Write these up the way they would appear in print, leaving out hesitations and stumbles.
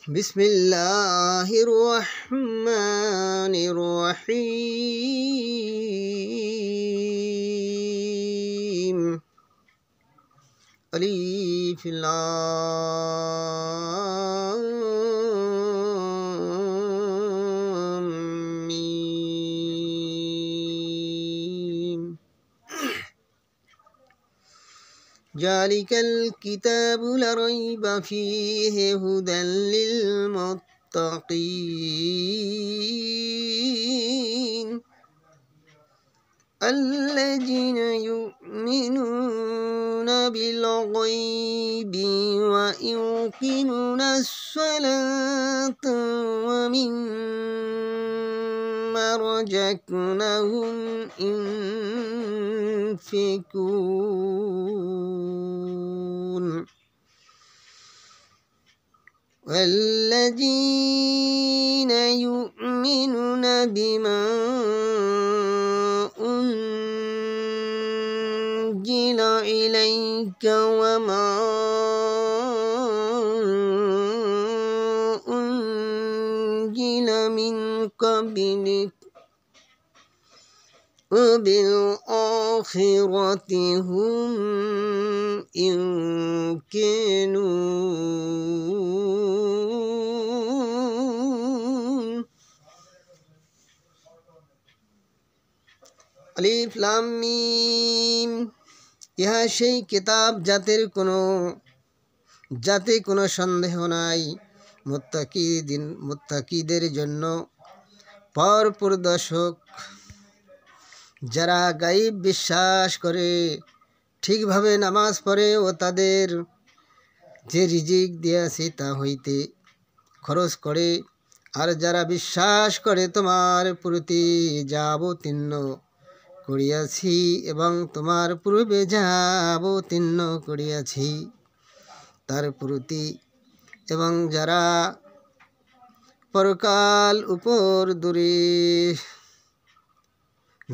বিসমিল্লাহির রহমানির রহিম। আলিফ লাম মিম। যালিকাল কিতাবু লা রাইবা ফীহি হুদাল লিল মুত্তাকিন আল্লাযীনা ইউমিনুনা বিল গায়বি ওয়া ইউকিনুনাস সালাতা ওয়া মিম্মা রাযাকনাহুম ينفقون والذين يؤمنون بما أنزل إليك وما أنزل من قبلك وبالآخرة هم يوقنون। আলিফ লাম মিম। ইহা সেই কিতাব যাতে কোনো সন্দেহ নাই, মুত্তাকিদের জন্য পর প্রদর্শক, যারা গায়ব বিশ্বাস করে, ঠিকভাবে নামাজ পড়ে ও তাদের যে রিজিক দিয়েছি তা হইতে খরচ করে, আর যারা বিশ্বাস করে তোমার প্রতি যা অবতীর্ণ করিয়াছি এবং তোমার পূর্বে যা অবতীর্ণ করিয়াছি তার প্রতি, এবং যারা পরকাল উপর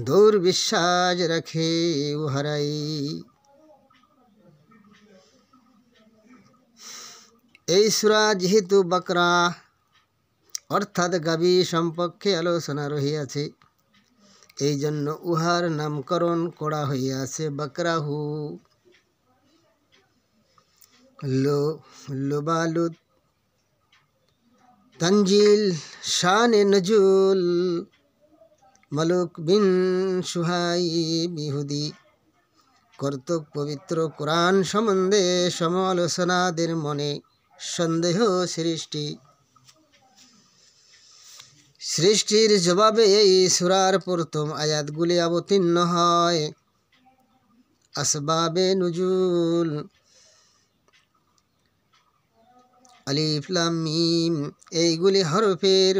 দূর বিশ্বাস রাখে উহারাই। এই সূরা যেহেতু বাকরা অর্থাৎ গাভী সম্পর্কে আলোচনা রহিয়াছে, এই জন্য উহার নামকরণ করা হইয়াছে বাকরাহু। লুবালুত তঞ্জিল শানে নজুল মালুক বিন সুহাইব ইহুদি কর্তৃক পবিত্র কোরআন সম্বন্ধে সমালোচনাদের মনে সন্দেহ সৃষ্টির জবাবে এই সূরার প্রথম আয়াতগুলি অবতীর্ণ হয়। আসবাবে নুজুল। আলিফ লাম মিম, এইগুলি হরফের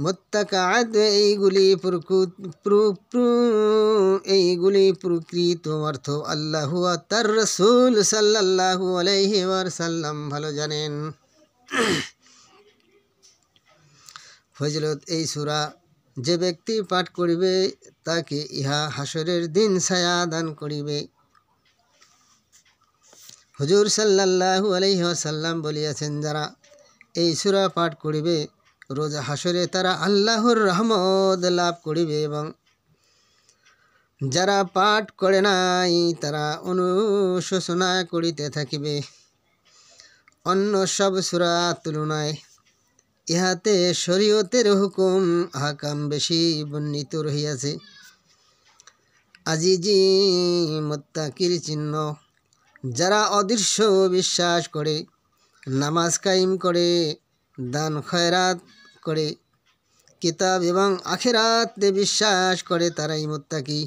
মুত্তাকাআত, এইগুলি প্রকৃত অর্থ আল্লাহ ও তার রাসূল সাল্লাল্লাহু আলাইহি ওয়াসাল্লাম ভালো জানেন। ফজিলত, এই সূরা যে ব্যক্তি পাঠ করিবে তাকে ইহা হাসরের দিন ছায়া দান করিবে। হুজুর সাল্লাল্লাহু আলাইহি ওয়াসাল্লাম বলিয়াছেন, যারা এই সূরা পাঠ করিবে রোজ হাসরে তারা আল্লাহর রহমত লাভ করিবে, এবং যারা পাঠ করে নাই তারা অনুশোচনা করিতে থাকিবে। অন্য সব সূরা তুলনায় ইহাতে শরীয়তের হুকুম আহকাম বেশি বর্ণিত রহিয়াছে। আজিজি মুত্তাকির চিহ্ন, যারা অদৃশ্য বিশ্বাস করে, নামাজ কায়েম করে, দান খয়রাত করে, কিতাব এবং আখিরাতে বিশ্বাস করে, তারাই মুত্তাকি।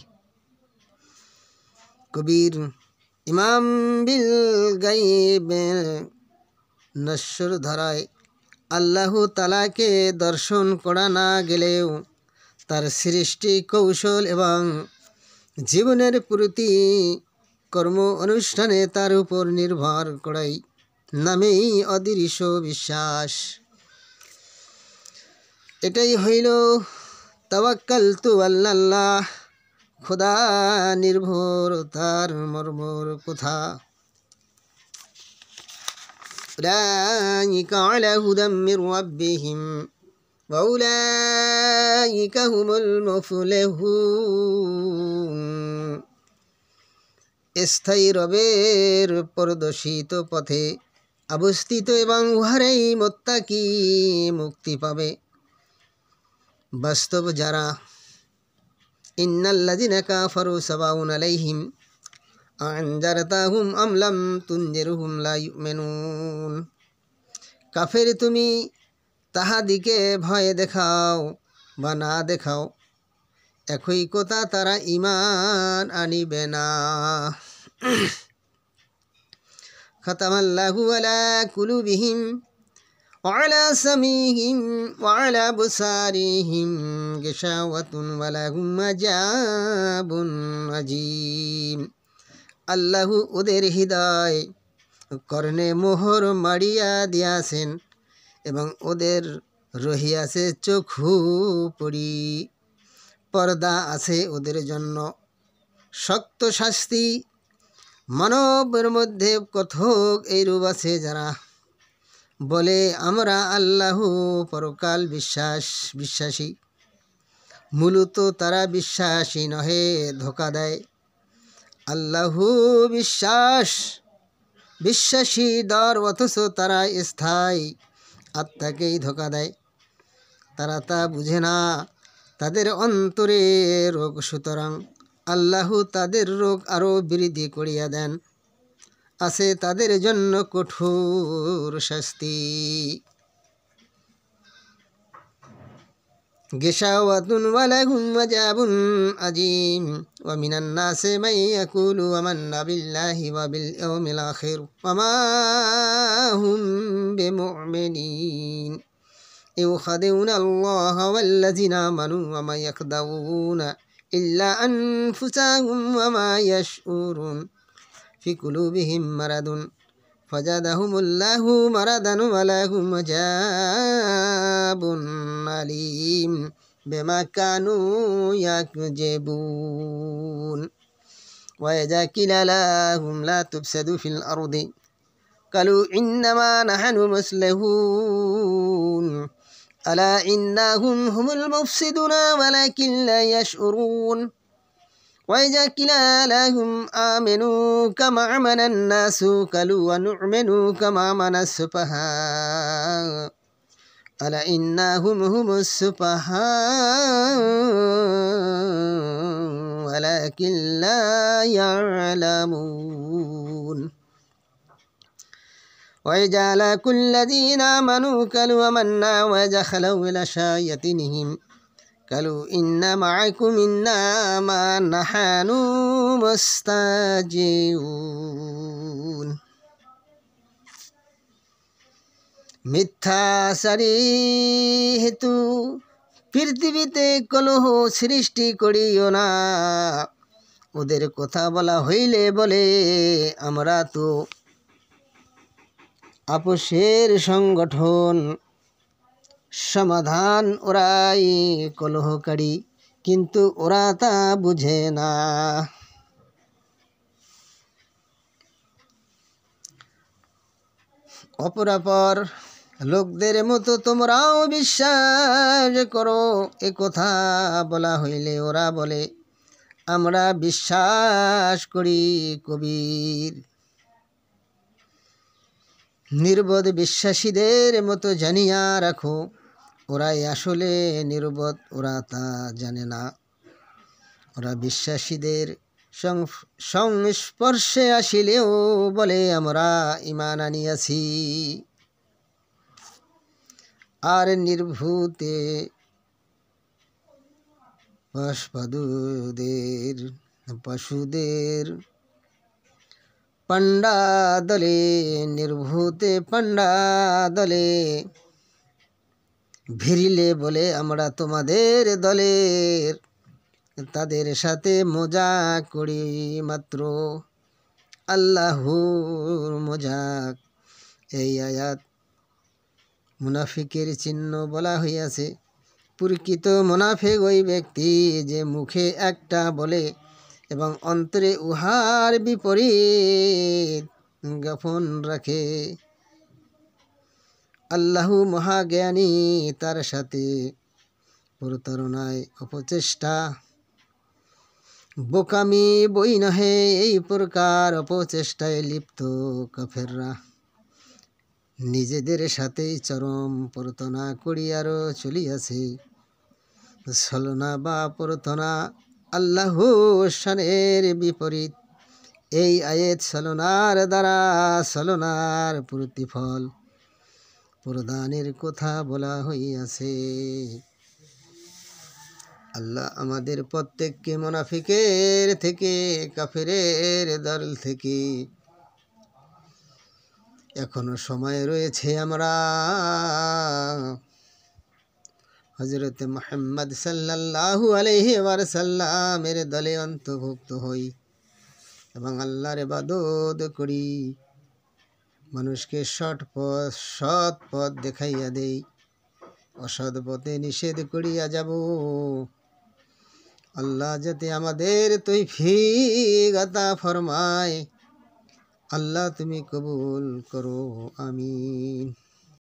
কবির, ইমাম বিল গায়বের নশ্বর ধারায় আল্লাহ তাআলাকে দর্শন করা না গেলেও তার সৃষ্টি কৌশল এবং জীবনের প্রতি কর্ম অনুষ্ঠানে তার উপর নির্ভর করাই নামেই অদৃশ্য বিশ্বাস। এটাই হইল তাওয়াক্কালতু আলাল্লাহ, খোদা নির্ভরতার মর্মর কথা। উলাইকা আলা হুদাম মির রাব্বিহিম ওয়া উলাইকা হুমুল মুফলিহুন। স্থায়ী রবের প্রদর্শিত পথে অবস্থিত এবং উহারাই মুত্তাকি মুক্তি পাবে। বাস্তব যারা ইন্নাল্লাযিনা কাফারু সাওয়াউন আলাইহিম আনজারতাহুম আম লাম তুনজিরহুম লা ইউমিনুন। কাফের তুমি তাহাদিকে ভয় দেখাও বা না দেখাও, একই কথা, তারা ঈমান আনিবে না। খাতামাল্লাহু আলা কুলুবিহিম ওয়া আলা সামিহিম ওয়া আলা আবসারিহিম গিশাওয়াতুন ওয়া লাহুম আযাবুন আযীম। আল্লাহু ওদের হৃদয় কর্ণে মোহর মারিয়া দিয়াছেন এবং ওদের রহিয়াছে চক্ষু পড়ি। পর্দা আছে ওদের জন্য শক্ত শাস্তি। মানবের মধ্যে কথক এইরূপ আছে যারা বলে আমরা আল্লাহ পরকাল বিশ্বাসী, মূলত তারা বিশ্বাসী নহে, ধোঁকা দেয়। আল্লাহ বিশ্বাসী দর, অথচ তারা স্থায়ী আত্মাকেই ধোঁকা দেয়। তারা তা বুঝে না, তাদের অন্তরে রোগ। সুতরাং আল্লাহ তাদের রোগ আরও বৃদ্ধি করিয়া দেন। আছে তাদের জন্য কঠোর শাস্তি। গিশাওয়াতুন ওয়া লাহুম আযাবুন আযীম। ওয়া মিনান নাসি মান ইয়াকুলু আমান্না বিল্লাহি ওয়া বিল ইয়াউমিল আখির ওয়া মা হুম বিমুমিনিন ইউখাদিউনা আল্লাহা ওয়াল্লাযিনা আমানু ওয়া মা ইয়াখদাউনা ইল্লা আনফুসাহুম ওয়া মা ইয়াশউরুন ফি কুলুবিহিম মারাদুন ফাজাদাহুমুল্লাহু মারাদান ওয়া লাহুম আযাবুন আলীম বিমা কানু ইয়াকযিবুন। ওয়া ইযা কিলা লাহুম লা তুফসিদু ফিল আরদি ক্বালু ইন্নামা নাহনু মুসলিহুন আলা ইন্নাহুম হুমুল মুফসিদুনা ওয়ালাকিন লা ইয়াশউরুন। وإذا قيل لهم آمنوا كما آمن الناس قالوا ونؤمن كما آمن السفهاء ألا إنهم هم السفهاء ولكن لا يعلمون. وإذا لقوا الذين آمنوا قالوا آمنا وإذا خلوا إلى شياطينهم قالوا إنا معكم إنما نحن مستهزئون. মিথ্যাচারী হেতু পৃথিবীতে কলহ সৃষ্টি করিও না। ওদের কথা বলা হইলে বলে আমরা তো আপোষের সংগঠন, সমাধান ওরাই কলহকারী, কিন্তু ওরা তা বুঝে না। অপরাপর লোকদের মতো তোমরাও বিশ্বাস করো। এ কথা বলা হইলে ওরা বলে আমরা বিশ্বাস করি। কবির নির্বোধ বিশ্বাসীদের মতো জানিয়া রাখো, ওরাই আসলে নির্বোধ, ওরা তা জানে না। ওরা বিশ্বাসীদের সংস্পর্শে আসিলেও বলে আমরা ঈমান আনিয়াছি। আর নির্ভূতে পশুদের পান্ডা দলে, নির্ভূতে পান্ডা দলে ভিড়িলে বলে আমরা তোমাদের দলের। তাদের সাথে মজাক করি মাত্র, আল্লাহর মজাক। এই আয়াত মুনাফিকের চিহ্ন বলা হইয়াছে। প্রকৃত মুনাফিক ওই ব্যক্তি যে মুখে একটা বলে এবং অন্তরে উহার বিপরীত গোপন রাখে। আল্লাহু মহাজ্ঞানী, তার সাথে প্রতারণায় অপচেষ্টা বোকামি বই নহে, এই প্রকার অপচেষ্টায় লিপ্ত কাফেররা নিজেদের সাথেই চরম প্রতারণা করিয়ারও চলিয়াছে। ছলনা বা প্রতারণা আল্লাহ শানের বিপরীত। এই আয়াত ছলনার দ্বারা ছলনার প্রতিফল প্রদানের কথা বলা হইয়াছে। আল্লাহ আমাদের প্রত্যেককে মুনাফিকের থেকে, কাফেরের দল থেকে এখনো সময় রয়েছে আমরা হযরত মুহাম্মদ সাল্লাল্লাহু আলাইহি ওয়াসাল্লামের দলে অন্তর্ভুক্ত হই এবং আল্লাহর ইবাদত করি, মানুষকে সৎ পথ দেখাইয়া দেই, অসৎ পথে নিষেধ করিয়া যাব। আল্লাহ যাতে আমাদের তৌফিক আতা ফরমায়, আল্লাহ তুমি কবুল করো, আমিন।